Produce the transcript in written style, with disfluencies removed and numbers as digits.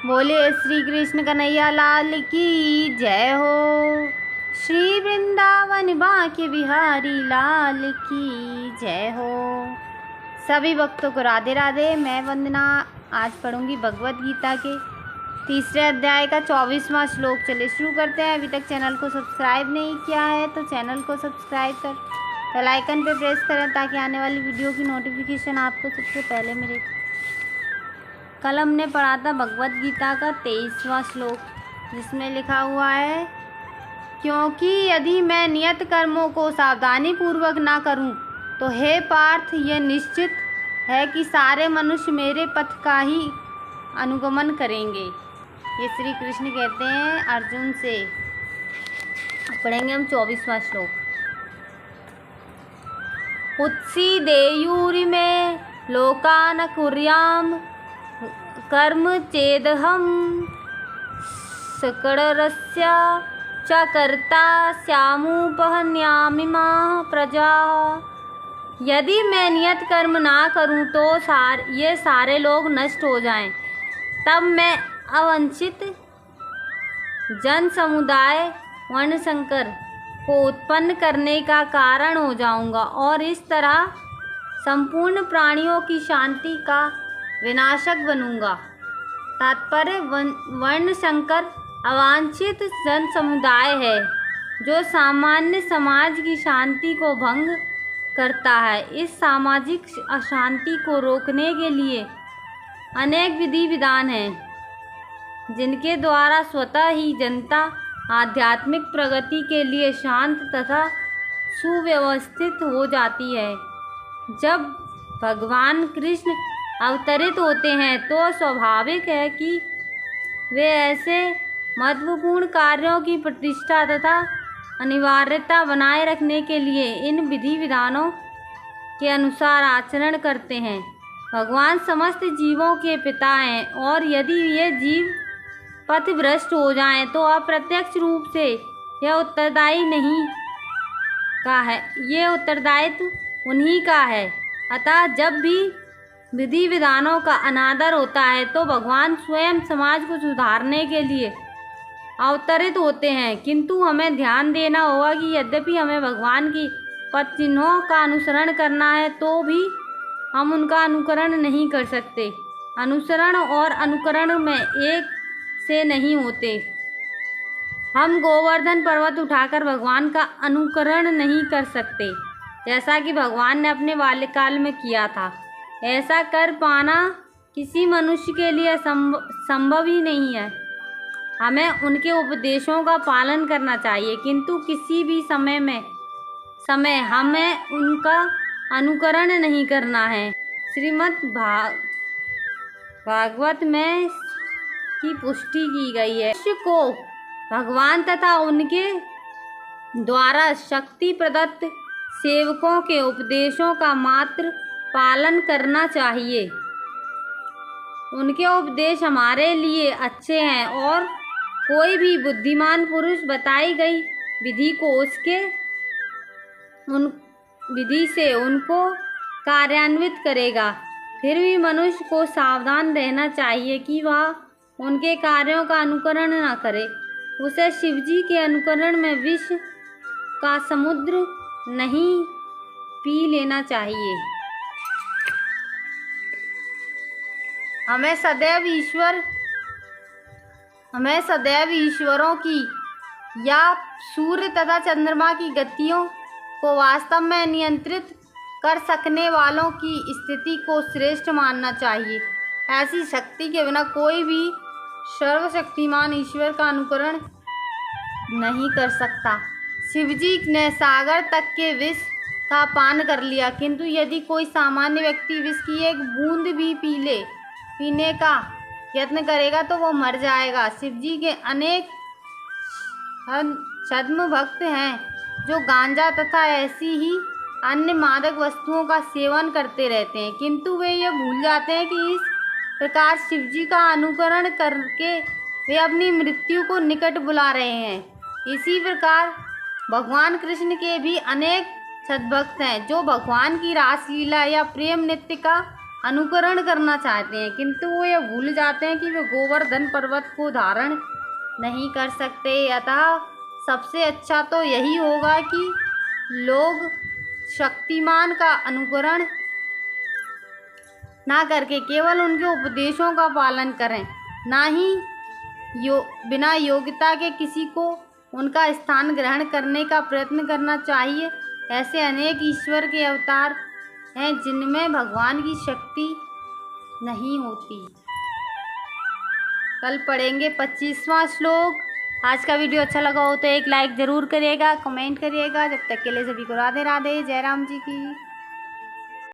बोले श्री कृष्ण कन्हैया लाल की जय हो। श्री वृंदावन बांके बिहारी लाल की जय हो। सभी भक्तों को राधे राधे। मैं वंदना आज पढ़ूंगी भगवत गीता के तीसरे अध्याय का 24वां श्लोक। चलिए शुरू करते हैं। अभी तक चैनल को सब्सक्राइब नहीं किया है तो चैनल को सब्सक्राइब कर बेल आइकन पे प्रेस करें ताकि आने वाली वीडियो की नोटिफिकेशन आपको सबसे पहले मिले। कल हमने पढ़ा था भगवत गीता का 23वां श्लोक, जिसमें लिखा हुआ है, क्योंकि यदि मैं नियत कर्मों को सावधानी पूर्वक ना करूं तो हे पार्थ, यह निश्चित है कि सारे मनुष्य मेरे पथ का ही अनुगमन करेंगे। ये श्री कृष्ण कहते हैं अर्जुन से। पढ़ेंगे हम 24वां श्लोक। उत्सीदेयुरिमे लोकान कुर्याम कर्म चेदहम सकड़रस्य च कर्ता स्यामुपहन्यामिमाः प्रजा। यदि मैं नियत कर्म ना करूं तो ये सारे लोग नष्ट हो जाएं, तब मैं अवंचित जन समुदाय वर्णशंकर को उत्पन्न करने का कारण हो जाऊंगा और इस तरह संपूर्ण प्राणियों की शांति का विनाशक बनूंगा। तात्पर्य, वर्णशंकर अवांछित जन समुदाय है जो सामान्य समाज की शांति को भंग करता है। इस सामाजिक अशांति को रोकने के लिए अनेक विधि विधान हैं जिनके द्वारा स्वतः ही जनता आध्यात्मिक प्रगति के लिए शांत तथा सुव्यवस्थित हो जाती है। जब भगवान कृष्ण अवतरित होते हैं तो स्वाभाविक है कि वे ऐसे महत्वपूर्ण कार्यों की प्रतिष्ठा तथा अनिवार्यता बनाए रखने के लिए इन विधि विधानों के अनुसार आचरण करते हैं। भगवान समस्त जीवों के पिता हैं और यदि ये जीव पथभ्रष्ट हो जाएं तो अप्रत्यक्ष रूप से यह उत्तरदायित्व उन्हीं का है। अतः जब भी विधि विधानों का अनादर होता है तो भगवान स्वयं समाज को सुधारने के लिए अवतरित होते हैं। किंतु हमें ध्यान देना होगा कि यद्यपि हमें भगवान की पथ चिन्हों का अनुसरण करना है तो भी हम उनका अनुकरण नहीं कर सकते। अनुसरण और अनुकरण में एक से नहीं होते। हम गोवर्धन पर्वत उठाकर भगवान का अनुकरण नहीं कर सकते, जैसा कि भगवान ने अपने बाल्यकाल में किया था। ऐसा कर पाना किसी मनुष्य के लिए संभव ही नहीं है। हमें उनके उपदेशों का पालन करना चाहिए, किंतु किसी भी समय हमें उनका अनुकरण नहीं करना है। श्रीमद् भागवत में की पुष्टि की गई है। मनुष्य को भगवान तथा उनके द्वारा शक्ति प्रदत्त सेवकों के उपदेशों का मात्र पालन करना चाहिए। उनके उपदेश हमारे लिए अच्छे हैं और कोई भी बुद्धिमान पुरुष बताई गई विधि से उनको कार्यान्वित करेगा। फिर भी मनुष्य को सावधान रहना चाहिए कि वह उनके कार्यों का अनुकरण न करे। उसे शिवजी के अनुकरण में विष का समुद्र नहीं पी लेना चाहिए। हमें सदैव ईश्वरों की या सूर्य तथा चंद्रमा की गतियों को वास्तव में नियंत्रित कर सकने वालों की स्थिति को श्रेष्ठ मानना चाहिए। ऐसी शक्ति के बिना कोई भी सर्वशक्तिमान ईश्वर का अनुकरण नहीं कर सकता। शिवजी ने सागर तक के विष का पान कर लिया, किंतु यदि कोई सामान्य व्यक्ति विष की एक बूंद भी पीने का यत्न करेगा तो वो मर जाएगा। शिवजी के अनेक छद्म भक्त हैं जो गांजा तथा ऐसी ही अन्य मादक वस्तुओं का सेवन करते रहते हैं, किंतु वे ये भूल जाते हैं कि इस प्रकार शिवजी का अनुकरण करके वे अपनी मृत्यु को निकट बुला रहे हैं। इसी प्रकार भगवान कृष्ण के भी अनेक सद्भक्त हैं जो भगवान की रासलीला या प्रेम नृत्य का अनुकरण करना चाहते हैं, किंतु वो ये भूल जाते हैं कि वे गोवर्धन पर्वत को धारण नहीं कर सकते। अतः सबसे अच्छा तो यही होगा कि लोग शक्तिमान का अनुकरण ना करके केवल उनके उपदेशों का पालन करें, ना ही बिना योग्यता के किसी को उनका स्थान ग्रहण करने का प्रयत्न करना चाहिए। ऐसे अनेक ईश्वर के अवतार हैं जिनमें भगवान की शक्ति नहीं होती। कल पढ़ेंगे 25वां श्लोक। आज का वीडियो अच्छा लगा हो तो एक लाइक ज़रूर करिएगा, कमेंट करिएगा। जब तक के लिए सभी को राधे राधे। जय राम जी की।